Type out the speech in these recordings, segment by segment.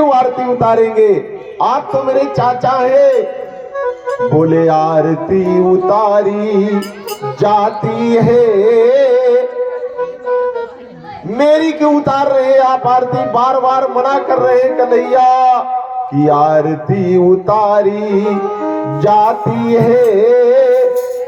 क्यों आरती उतारेंगे? आप तो मेरे चाचा हैं। बोले आरती उतारी जाती है, मेरी क्यों उतार रहे हैं आप आरती? बार बार मना कर रहे हैं कन्हैया कि आरती उतारी जाती है।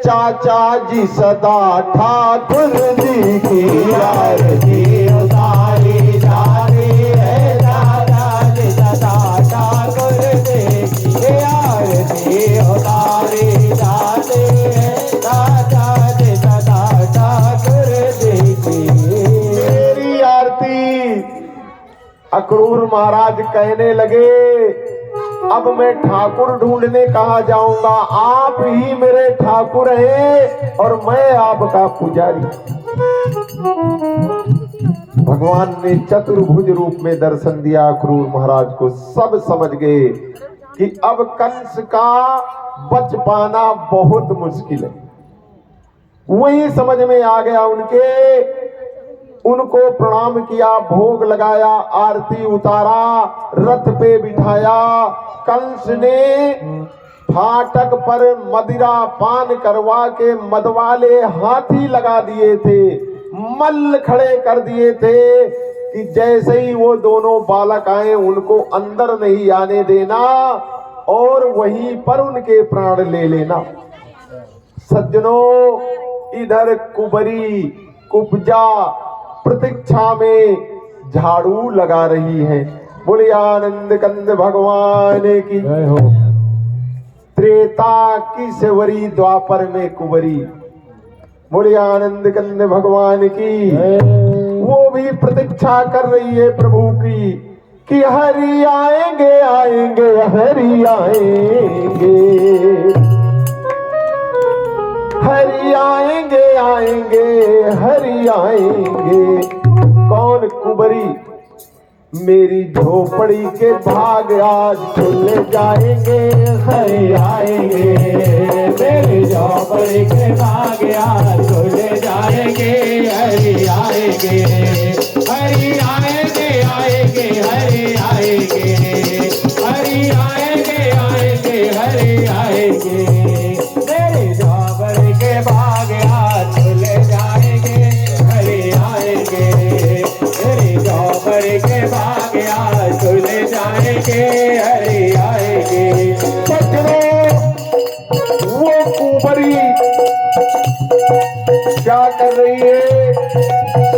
चाचा जी सदा ठाकुर जी की आरती उतारी जाती है। चाचा जी सदा ठाकुर जी की आरती उतारी जाती है। चाचा जी सदा ठाकुर जी की मेरी आरती। अक्रूर महाराज कहने लगे अब मैं ठाकुर ढूंढने कहाँ जाऊंगा? आप ही मेरे ठाकुर हैं और मैं आपका पुजारी। भगवान ने चतुर्भुज रूप में दर्शन दिया अक्रूर महाराज को। सब समझ गए कि अब कंस का बच पाना बहुत मुश्किल है। वही समझ में आ गया उनको प्रणाम किया, भोग लगाया, आरती उतारा, रथ पे बिठाया। कंस ने फाटक पर मदिरा पान करवा के मदवाले हाथी लगा दिए थे, मल्ल खड़े कर दिए थे कि जैसे ही वो दोनों बालक आए उनको अंदर नहीं आने देना और वहीं पर उनके प्राण ले लेना। सज्जनों, इधर कुबरी कुब्जा प्रतीक्षा में झाड़ू लगा रही है। बोले आनंद कंद भगवान की जय हो। त्रेता की सेवरी, द्वापर में कुबरी। बोले आनंद कंद भगवान की। वो भी प्रतीक्षा कर रही है प्रभु की कि हरि आएंगे आएंगे हरि आएंगे, हरि आएंगे आएंगे हरि आएंगे। कौन? कुबरी। मेरी झोपड़ी के भाग आज खुल जाएंगे, हरि आएंगे। मेरी झोपड़ी के भाग आज खुल जाएंगे, हरि आएंगे। हरि आएंगे आएंगे हरि आएंगे, हरि आएंगे आएंगे हरि आएंगे। मेरी झोपड़ी के भाग आज खुल जाएंगे, हरि आएंगे। मेरी झोपड़ी के भाग आज खुल जाएंगे, हरि आएंगे। वो कुबरी क्या कर रही है?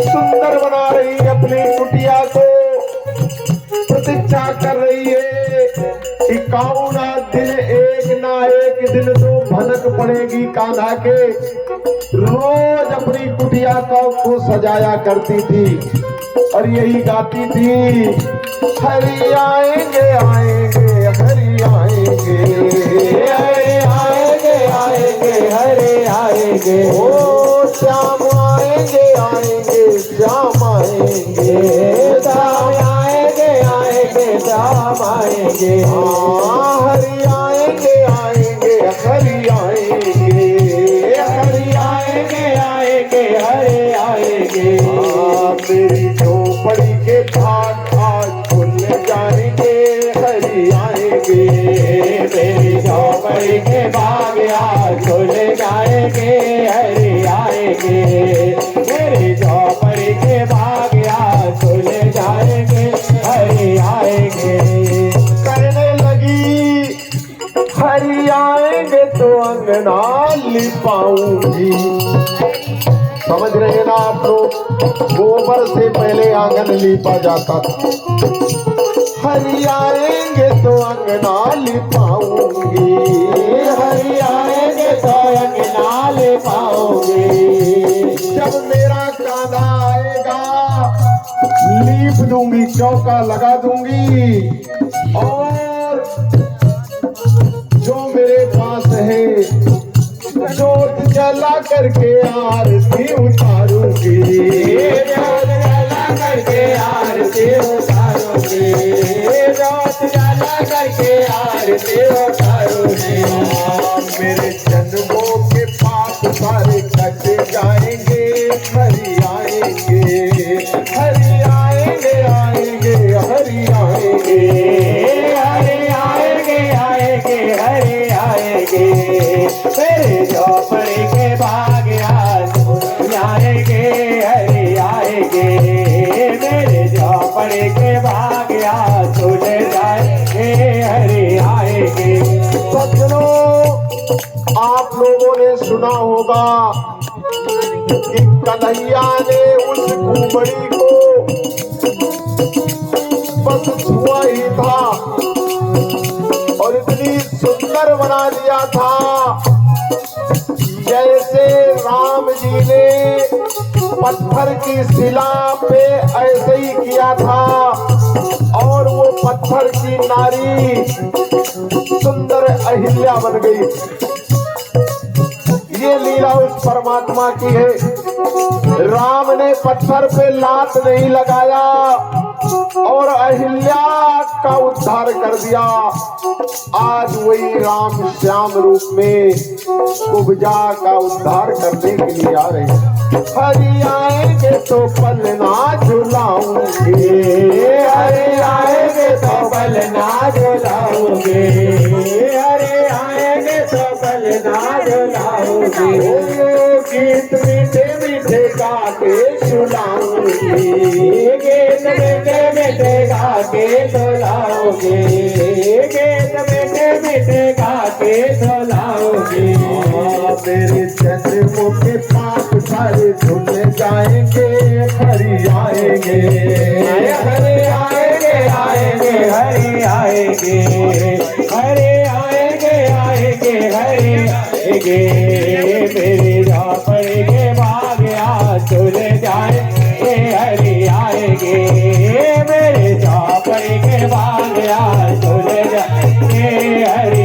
सुंदर बना रही है अपनी कुटिया को, प्रतीक्षा कर रही है कि काउना दिन एक ना एक दिन तो भनक पड़ेगी कान्हा के। रोज अपनी कुटिया को सजाया करती थी और यही गाती थी हरि आएंगे आएंगे हरि आएंगे, हरि आएंगे आएंगे हरि आएंगे। ओ श्याम आएंगे आएंगे श्याम आएंगे, श्याम आएंगे आएंगे श्याम आएंगे। हरि आएंगे आएंगे हरि आएंगे, हरि आएंगे आएंगे हरि आएंगे। मेरी झोपड़ी के भाग आज खुल जाएंगे, हरि आएंगे। मेरी झोपड़ी के भाग आज खुल जाएंगे, हरि आएंगे। मेरी झोपड़ी के भाग आज खुल जाएंगे, हरि आएंगे। कहने लगी हरि आएंगे तो अंगना लिपाऊंगी। समझ रहे हैं ना आप लोग? गोबर से पहले आंगन लीपा जाता था। हरि आएंगे तो अंगना लिपाऊंगी, हरि आएंगे तो अंगना लिपाऊंगी। जब मेरा कान्हा आएगा लीप दूंगी, चौका लगा दूंगी और जो मेरे पास है जोत जला करके आरती उतारूंगी, जोत जला करके आरती उतारूंगी, जोत जला करके आरती उतारूंगी। मेरे जन्मों के पाप सारे कट जाएंगे, हरि आएंगे, हरि आएंगे आएंगे हरि आएंगे। सज्जनों, आप लोगों ने सुना होगा कि कन्हैया ने उस कुंवरी को बस छुआ ही था और इतनी सुंदर बना दिया था जैसे राम जी ने पत्थर की शिला पे ऐसे ही किया था और वो पत्थर की नारी सुंदर अहिल्या बन गई। ये लीला उस परमात्मा की है। राम ने पत्थर पे लात नहीं लगाया और अहिल्या का उद्धार कर दिया। आज वही राम श्याम रूप में कुब्जा का उद्धार करने के लिए आ रहे हैं। हरि आएंगे तो पलना झुलाऊंगे, हरे आएंगे तो पलना झुलाओगे, हरे आएंगे तो पलना झुलाओगे। गीत मीठे मीठे गा के सुनाऊंगी, गीत मीठे मीठे गा के सुनाओगे, गीत मीठे मीठे गा के सुनाओगे। मेरे चंद्रमुख के पाप सारे धुल जाएंगे, हरि आएंगे, हरे आएंगे आएंगे हरे आएंगे, हरे आएंगे आएंगे हरे आएंगे। मेरे झापड़ के बाग आज खुल जाएंगे, हरे आएंगे, मेरे झापड़ के बाग आज खुल जाएंगे, हरे